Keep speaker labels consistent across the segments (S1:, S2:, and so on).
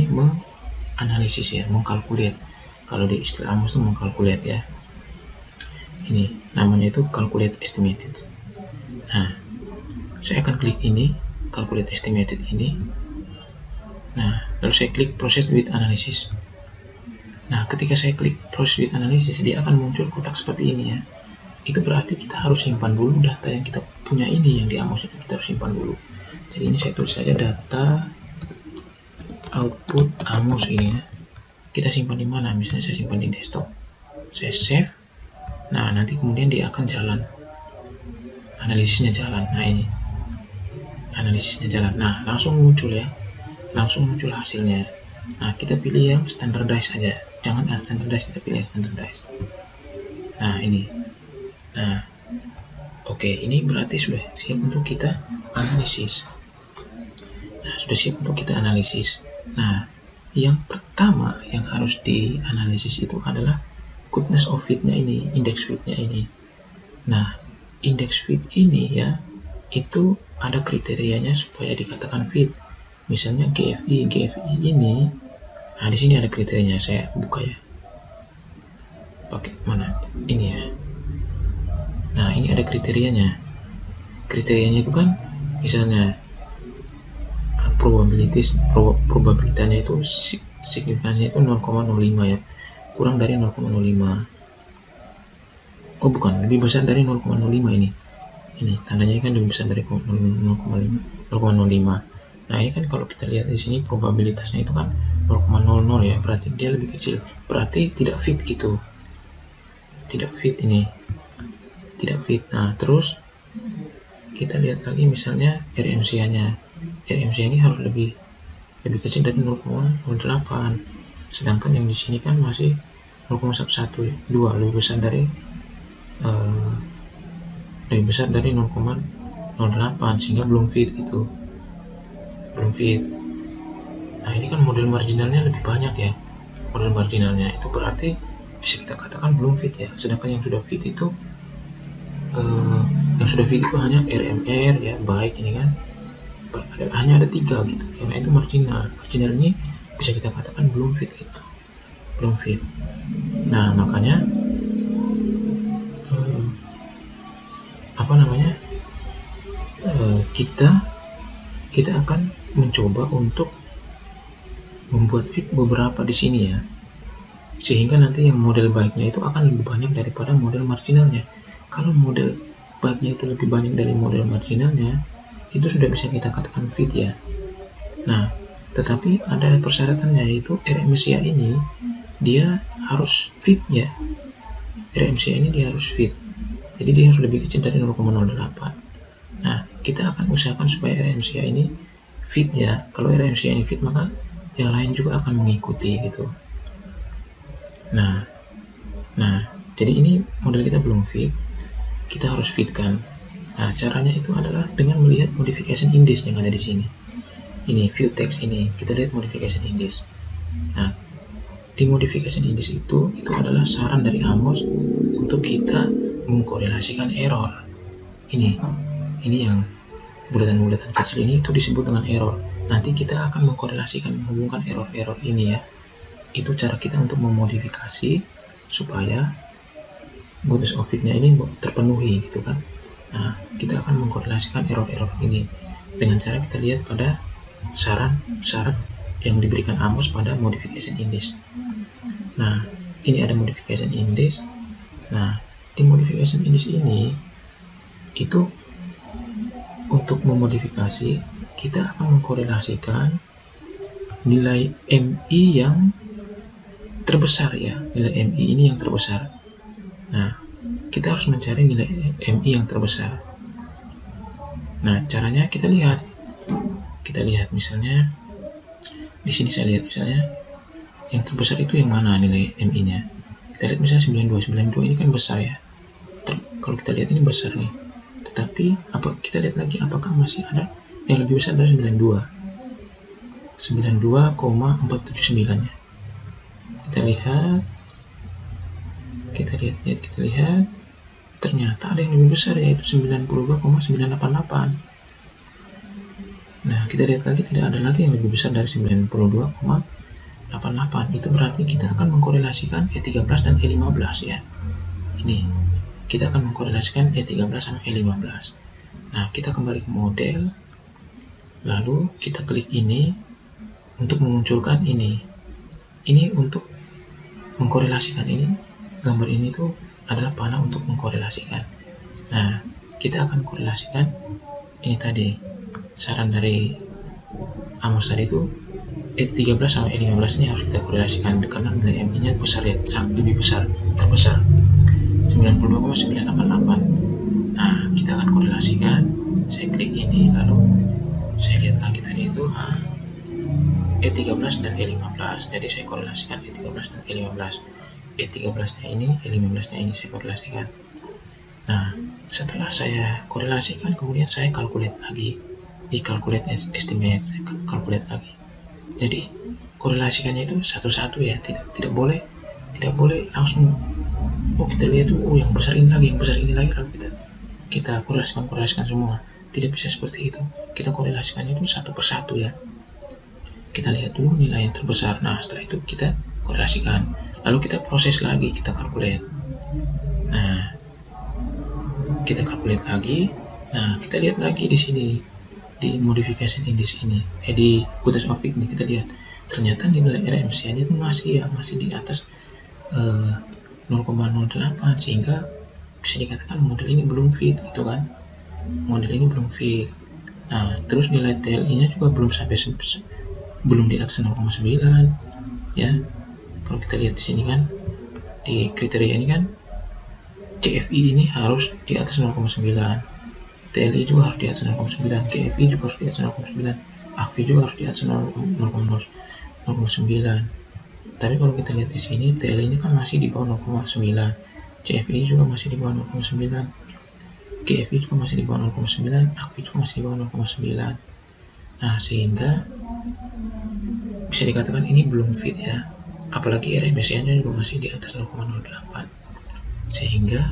S1: menganalisis ya, mengkalkulat. Kalau di istilah Amos itu mengkalkulat ya. Ini namanya itu calculate estimated. Nah, saya akan klik ini, calculate estimated ini. Nah, lalu saya klik proceed with analysis. Nah, ketika saya klik proceed with analysis, dia akan muncul kotak seperti ini ya. Itu berarti kita harus simpan dulu data yang kita punya ini, yang di Amos itu kita harus simpan dulu. Jadi ini saya tulis saja data output Amos ini ya. Kita simpan di mana? Misalnya saya simpan di desktop. Saya save. Nah, nanti kemudian dia akan jalan. Analisisnya jalan. Nah, ini. Analisisnya jalan. Nah, langsung muncul ya. Langsung muncul hasilnya. Nah, kita pilih yang standardized saja. Jangan unstandardized, kita pilih yang standardized. Nah, ini. Nah, oke, ini berarti sudah siap untuk kita analisis. Nah, sudah siap untuk kita analisis. Nah, yang pertama yang harus dianalisis itu adalah goodness of fit-nya ini, index fit-nya ini. Nah, index fit ini ya, itu ada kriterianya supaya dikatakan fit. Misalnya GFI ini, nah di sini ada kriterianya. Saya buka ya. Pakai mana? Ini ya. Nah, ini ada kriterianya. Kriterianya itu kan, misalnya probabilitasnya itu signifikannya itu 0,05 ya. Kurang dari 0,05. Oh bukan, lebih besar dari 0,05 ini. Ini tandanya kan lebih besar dari 0,05. Nah, ini kan kalau kita lihat di sini probabilitasnya itu kan 0,00 ya, berarti dia lebih kecil. Berarti tidak fit gitu. Tidak fit ini. Tidak fit. Nah, terus kita lihat lagi misalnya RMCA-nya. RMCA ini harus lebih kecil dari 0,08. Sedangkan yang di sini kan masih 0,11 ya. 2 lebih besar dari 0,08, sehingga belum fit itu. Belum fit. Nah, ini kan model marginalnya lebih banyak ya. Model marginalnya itu berarti bisa kita katakan belum fit ya. Sedangkan yang sudah fit itu hanya RMR ya, baik ini kan. Hanya ada 3 gitu. Karena itu marginal. Marginal ini bisa kita katakan belum fit itu. Belum fit. Nah, makanya kita akan mencoba untuk membuat fit beberapa di sini ya, sehingga nanti yang model baiknya itu akan lebih banyak daripada model marginalnya. Kalau model baiknya itu lebih banyak dari model marginalnya, itu sudah bisa kita katakan fit ya. Nah, tetapi ada persyaratannya, yaitu RMCA ini dia harus fit ya. RMCA ini dia harus fit. Jadi dia harus lebih kecil dari 0,08. Nah, kita akan usahakan supaya RMCA ini fit ya. Kalau RMCA ini fit, maka yang lain juga akan mengikuti gitu. Nah, jadi ini model kita belum fit, kita harus fitkan. Nah, caranya itu adalah dengan melihat modification index yang ada di sini. Ini view text ini, kita lihat modification index. Nah, di modification index itu adalah saran dari Amos untuk kita mengkorelasikan error. Ini yang bulatan-bulatan kecil ini itu disebut dengan error. Nanti kita akan mengkorelasikan, menghubungkan error-error ini ya. Itu cara kita untuk memodifikasi supaya goodness of fit-nya ini terpenuhi gitu kan. Nah, kita akan mengkorelasikan error-error ini dengan cara kita lihat pada syarat yang diberikan Amos pada modification index. Nah, ini ada modification index. Nah, di modification index ini itu untuk memodifikasi, kita akan mengkorelasikan nilai MI yang terbesar ya, nilai MI ini yang terbesar. Nah, kita harus mencari nilai MI yang terbesar. Nah, caranya kita lihat misalnya di sini saya lihat misalnya yang terbesar itu yang mana nilai MI-nya. Kita lihat misalnya 92 ini kan besar ya. Kalau kita lihat ini besar nih. Tetapi kita lihat lagi apakah masih ada yang lebih besar dari 92. 92,479 ya. Kita lihat ternyata ada yang lebih besar, yaitu 92,988. Nah, kita lihat lagi tidak ada lagi yang lebih besar dari 92,988. 88. Itu berarti kita akan mengkorelasikan E13 dan E15 ya. Ini kita akan mengkorelasikan E13 sama E15. Nah, kita kembali ke model, lalu kita klik ini untuk memunculkan ini. Ini untuk mengkorelasikan ini. Gambar ini tuh adalah panah untuk mengkorelasikan. Nah, kita akan korelasikan ini tadi. Saran dari Amos tadi itu E13 sama E15 ini harus kita korelasikan karena nilai MI-nya besar ya, sangat lebih besar, terbesar 92,988. Nah, kita akan korelasikan. Saya klik ini, lalu saya lihat lagi tadi itu E13 dan E15. Jadi saya korelasikan E13 dan E15. E13 nya ini, E15 nya ini saya korelasikan. Nah, setelah saya korelasikan, kemudian saya calculate lagi di calculate estimate, saya calculate lagi. Jadi korelasikannya itu satu-satu ya, tidak boleh langsung kita lihat yang besar ini lagi, yang besar ini lagi, lalu kita korelasikan semua. Tidak bisa seperti itu. Kita korelasikan itu satu persatu ya. Kita lihat dulu nilai yang terbesar. Nah, setelah itu kita korelasikan. Lalu kita proses lagi, kita calculate. Nah, kita calculate lagi. Nah, kita lihat lagi di sini di modification index ini, di goodness of fit ini kita lihat ternyata nilai RMC-nya itu masih di atas 0,08, sehingga bisa dikatakan model ini belum fit gitu kan. Model ini belum fit. Nah, terus nilai TLI-nya juga belum di atas 0,9 ya. Kalau kita lihat di sini kan di kriteria ini kan CFI ini harus di atas 0,9, TLI juga harus di atas 0,9, KFI juga harus di atas 0,9, AKFI juga harus di atas 0,9. Tapi kalau kita lihat di sini TLI ini kan masih di bawah 0,9, CFI juga masih di bawah 0,9, KFI juga masih di bawah 0,9, AKFI juga masih di bawah 0,9. Nah, sehingga bisa dikatakan ini belum fit ya. Apalagi RMSI-nya juga masih di atas 0,08. Sehingga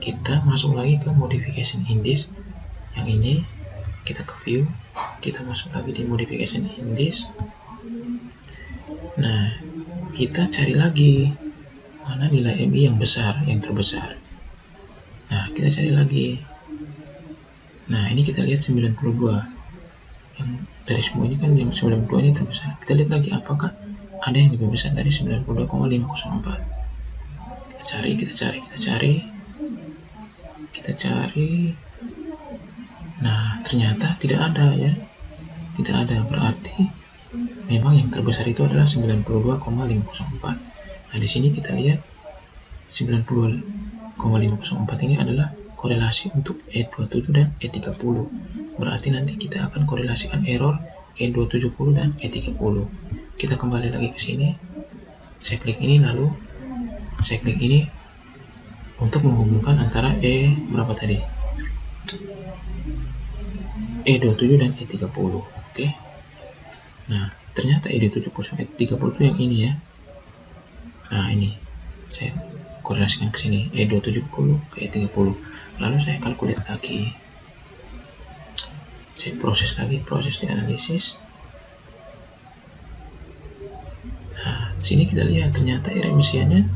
S1: kita masuk lagi ke modification index. Yang ini kita ke view, kita masuk lagi di modification index. Nah, kita cari lagi mana nilai MI yang besar, yang terbesar. Nah, kita cari lagi. Nah, ini kita lihat 92. Yang dari semua ini kan yang 92 ini terbesar. Kita lihat lagi apakah ada yang lebih besar dari 92,504. Kita cari. Nah, ternyata tidak ada ya. Tidak ada, berarti memang yang terbesar itu adalah 92,504. Nah, di sini kita lihat 92,504 ini adalah korelasi untuk E27 dan E30. Berarti nanti kita akan korelasikan error E270 dan E30. Kita kembali lagi ke sini. Saya klik ini, lalu saya klik ini untuk menghubungkan antara berapa tadi? E27 dan E30. Oke. Nah, ternyata E270 sampai E30 itu yang ini ya. Nah, ini saya korelasikan ke sini, E270 ke E30. Lalu saya kalkulasi lagi. Saya proses di analisis. Nah, sini kita lihat ternyata RMC-nya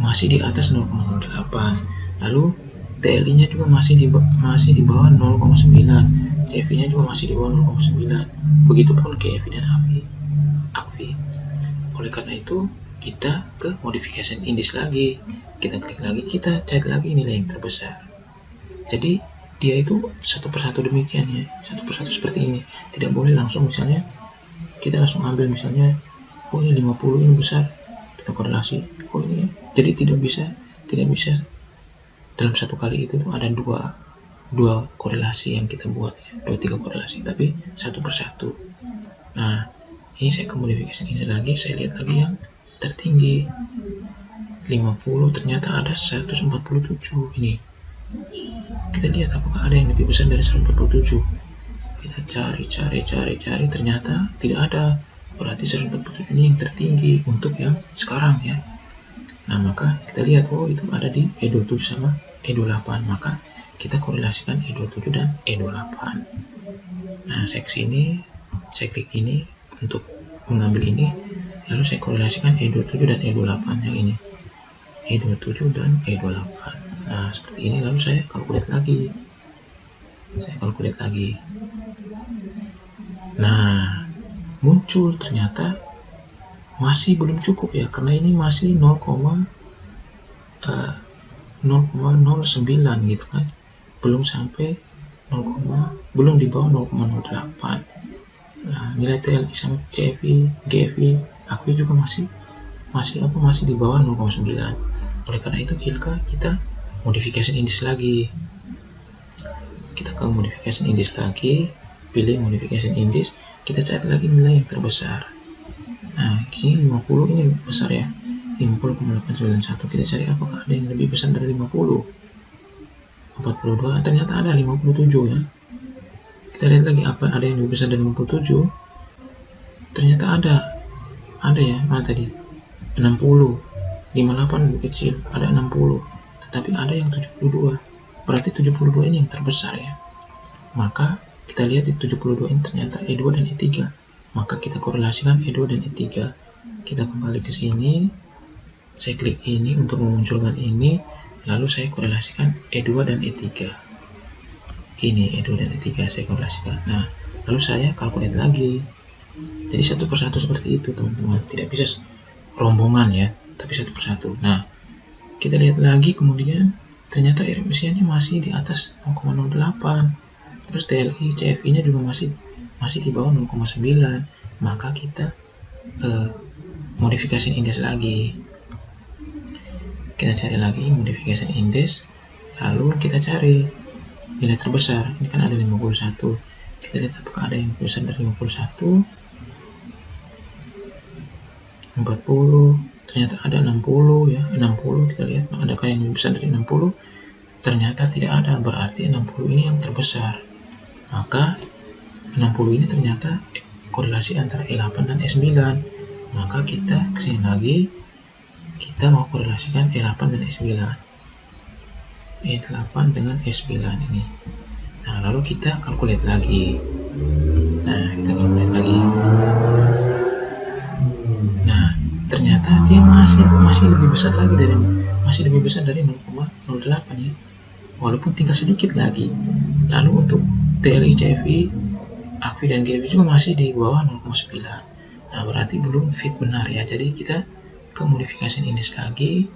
S1: masih di atas 0,08. Lalu TLI-nya juga masih di bawah 0,9. CFI-nya juga masih di bawah 0,9. Begitupun KFI dan AKFI. Oleh karena itu, kita ke modification index lagi. Kita klik lagi, kita cari lagi nilai yang terbesar. Jadi dia itu satu persatu demikian ya, satu persatu seperti ini. Tidak boleh langsung misalnya kita langsung ambil misalnya, oh ini 50 ini besar, kita korelasi, oh ini ya. Jadi tidak bisa dalam satu kali itu tuh ada dua korelasi yang kita buat ya, 2-3 korelasi, tapi satu persatu. Nah, ini saya ke modification ini lagi, saya lihat lagi yang tertinggi 50, ternyata ada 147 ini. Kita lihat apakah ada yang lebih besar dari 147. Kita cari, ternyata tidak ada. Berarti 147 ini yang tertinggi untuk yang sekarang ya. Nah, maka kita lihat, oh itu ada di E27 sama E28. Maka kita korelasikan E27 dan E28. Nah, saya kesini, saya klik ini untuk mengambil ini, lalu saya korelasikan E27 dan E28 yang ini, E27 dan E28. Nah seperti ini, lalu saya kalkulasi lagi. Nah muncul ternyata masih belum cukup ya, karena ini masih 0,09 gitu kan, belum sampai belum di bawah 0,08. Nah nilai TLI sama CFI, GFI, AKWI juga masih di bawah 0,9. Oleh karena itu kita modifikasi indeks lagi. Kita ke modifikasi indeks lagi, pilih modifikasi indeks, kita cari lagi nilai yang terbesar. Nah sini 50 ini besar ya, 50,891. Kita cari apakah ada yang lebih besar dari 50. 42, ternyata ada 57 ya. Kita lihat lagi apa ada yang lebih besar dari 57. Ternyata ada ya, mana tadi, 60. 58 lebih kecil, ada 60, tetapi ada yang 72. Berarti 72 ini yang terbesar ya. Maka kita lihat di 72 ini ternyata E2 dan E3. Maka kita korelasikan E2 dan E3. Kita kembali ke sini, saya klik ini untuk memunculkan ini, lalu saya korelasikan E2 dan E3. Ini E2 dan E3 saya korelasikan. Nah lalu saya kalkulasi lagi. Jadi satu persatu seperti itu teman-teman, tidak bisa rombongan ya, tapi satu persatu. Nah kita lihat lagi, kemudian ternyata emisinya masih di atas 0,08. Terus TLI, CFI nya juga masih di bawah 0,9. Maka kita modifikasi indeks lagi. Kita cari lagi modifikasi indeks, lalu kita cari nilai terbesar. Ini kan ada 51. Kita lihat apakah ada yang besar dari 51. 40, ternyata ada 60 ya, 60. Kita lihat adakah yang lebih besar dari 60. Ternyata tidak ada, berarti 60 ini yang terbesar. Maka 60 ini ternyata korelasi antara E8 dan E9. Maka kita kesini lagi, kita mau korelasikan E8 dan E9. E8 dengan E9 ini. Nah lalu kita kalkulasi lagi. Nah ternyata dia masih lebih besar dari 0,08 ya, walaupun tinggal sedikit lagi. Lalu untuk TLI, CFI, AKWI dan GFI juga masih di bawah 0,9. Nah berarti belum fit benar ya. Jadi kita ke modifikasi indeks lagi,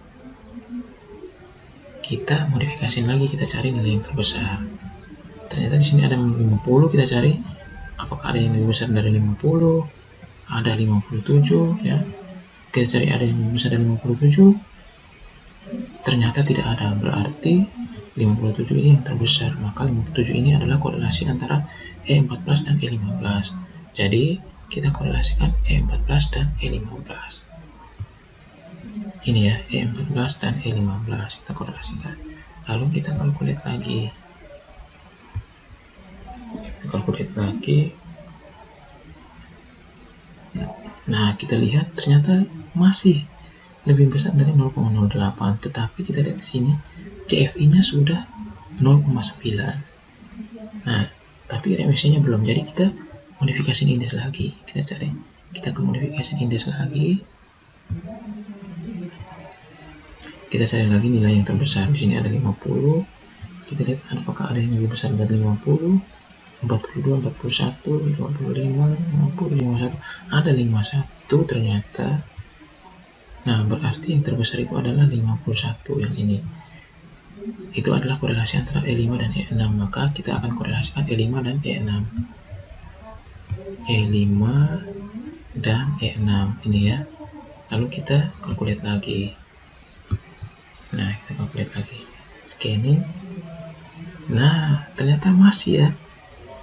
S1: kita modifikasi lagi, kita cari nilai yang terbesar. Ternyata di sini ada 50. Kita cari apakah ada yang lebih besar dari 50. Ada 57 ya. Kita cari ada yang lebih besar dari 57. Ternyata tidak ada, berarti 57 ini yang terbesar. Maka 57 ini adalah korelasi antara E14 dan E15. Jadi kita korelasikan E14 dan E15. Ini ya, E14 dan E15 kita korelasikan. Lalu kita kalkulasi lagi. Nah kita lihat ternyata masih lebih besar dari 0,08. Tetapi kita lihat di sini CFI nya sudah 0,9. Nah tapi remisinya belum. Jadi kita modifikasi indeks lagi. Kita ke modifikasi indeks lagi. Kita cari lagi nilai yang terbesar. Di sini ada 50. Kita lihat apakah ada yang lebih besar dari 50. 42, 41, 55, 51. Ada 51 ternyata. Nah berarti yang terbesar itu adalah 51 yang ini. Itu adalah korelasi antara E5 dan E6. Maka kita akan korelasikan E5 dan E6. E5 dan E6 ini ya. Lalu kita kalkulasi lagi. Nah kita kalkulasi lagi, scanning. Nah ternyata masih ya,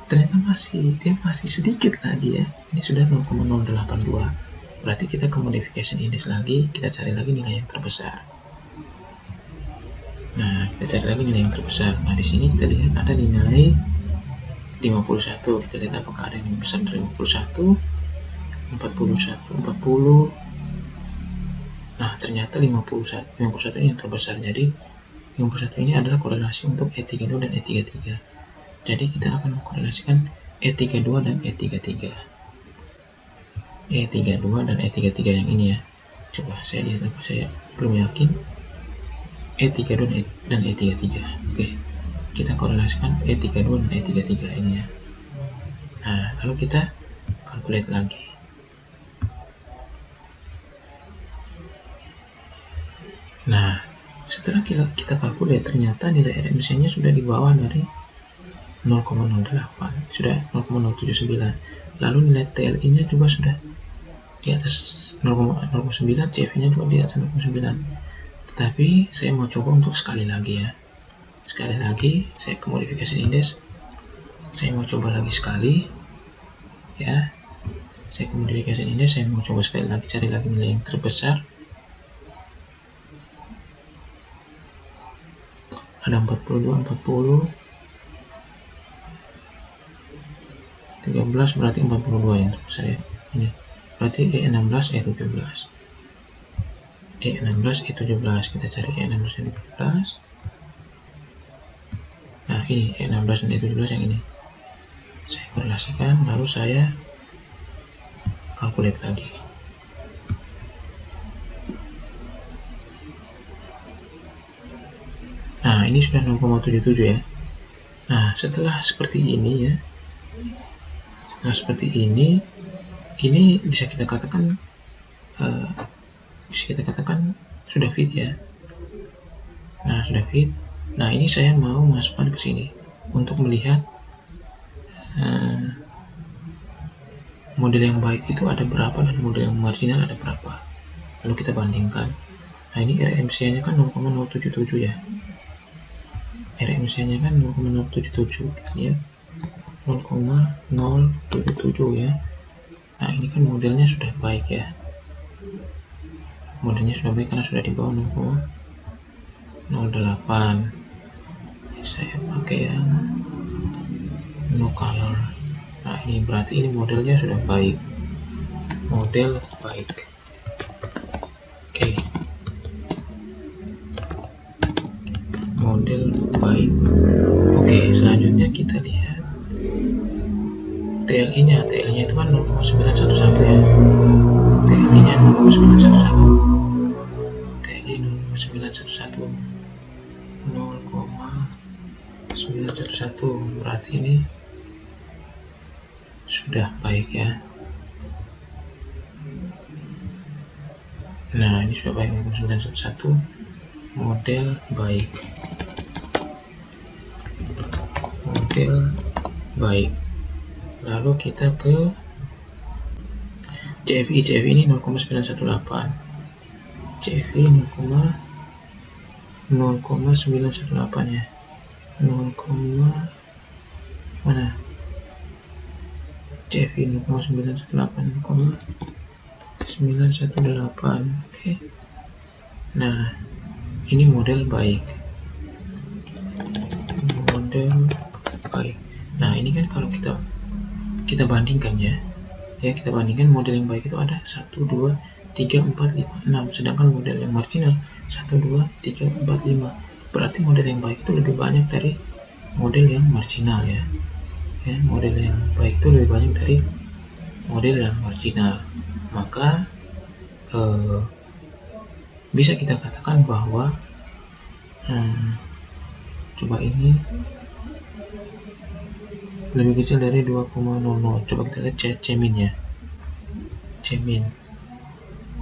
S1: dia masih sedikit lagi ya. Ini sudah 0,082. Berarti kita ke modification index lagi, kita cari lagi nilai yang terbesar. Nah kita cari lagi nilai yang terbesar. Nah di sini kita lihat ada nilai 51. Kita lihat apakah ada yang lebih besar dari 51. 40. Nah ternyata 51 ini yang terbesar. Jadi 51 ini adalah korelasi untuk E32 dan E33. Jadi kita akan mengkorelasikan E32 dan E33. E32 dan E33 yang ini ya. Coba saya lihat, apa saya belum yakin. E32 dan E33. Oke, kita korelasikan E32 dan E33 ini ya. Nah, lalu kita calculate lagi. Nah, setelah kita calculate, ternyata nilai RMC-nya sudah di bawah dari 0,08, sudah 0,079. Lalu nilai TLI-nya juga sudah di atas 0,09, CFI-nya juga di atas 0,9. Tetapi saya mau coba untuk sekali lagi ya. Sekali lagi saya ke modification index. Saya mau coba lagi sekali ya. Saya ke modification index, saya mau coba sekali lagi, cari lagi nilai yang terbesar. Ada 42, 40, 13, berarti 42 yang terbesar ya. Ini berarti E16, E17. E16, E17, kita cari E16, E17. Nah, ini E16 dan E17 yang ini. Saya korelasikan, lalu saya calculate lagi. Nah, ini sudah 0,77 ya. Nah, setelah seperti ini ya. Nah, seperti ini bisa kita katakan sudah fit ya. Nah, sudah fit. Nah, ini saya mau masukkan ke sini untuk melihat model yang baik itu ada berapa dan model yang marginal ada berapa. Lalu kita bandingkan. Nah, ini RMC-nya kan 0,077 ya. RMC-nya kan 0,077, kita lihat 0,077 ya. Nah, ini kan modelnya sudah baik ya. Modelnya sudah baik karena sudah di bawah 0,08. Saya pakai yang no color. Nah, ini berarti ini modelnya sudah baik. Model baik. Oke. Model baik. Oke, selanjutnya kita lihat TLI-nya. TLI-nya itu kan 0,911 ya. TLI-nya 0,911. TLI 0,911. 0,911, berarti ini sudah baik ya. Nah, ini sudah baik, 0,911, model baik. Model baik. Lalu kita ke CFI. CFI ini 0,918. CFI 0,918 ya. 0, mana? CFI 0,918,918. Oke. Nah, ini model baik. Model baik. Nah, ini kan kalau kita bandingkan ya. Ya, kita bandingkan model yang baik itu ada 1, 2, 3, 4, 5, 6. Sedangkan model yang marginal 1, 2, 3, 4, 5. Berarti model yang baik itu lebih banyak dari model yang marginal ya. Ya, model yang baik itu lebih banyak dari model yang marginal. Maka bisa kita katakan bahwa coba ini lebih kecil dari 2,00. Coba kita lihat C-min ya. C-min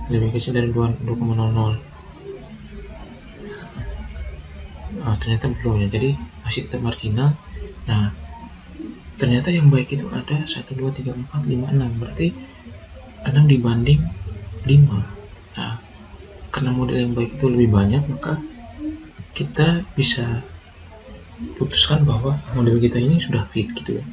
S1: lebih kecil dari 2,00. Ternyata belum ya, jadi masih tetap marginal. Nah, ternyata yang baik itu ada 1, 2, 3, 4, 5, 6. Berarti 6 dibanding 5. Nah, karena model yang baik itu lebih banyak, maka kita bisa putuskan bahwa model kita ini sudah fit gitu ya.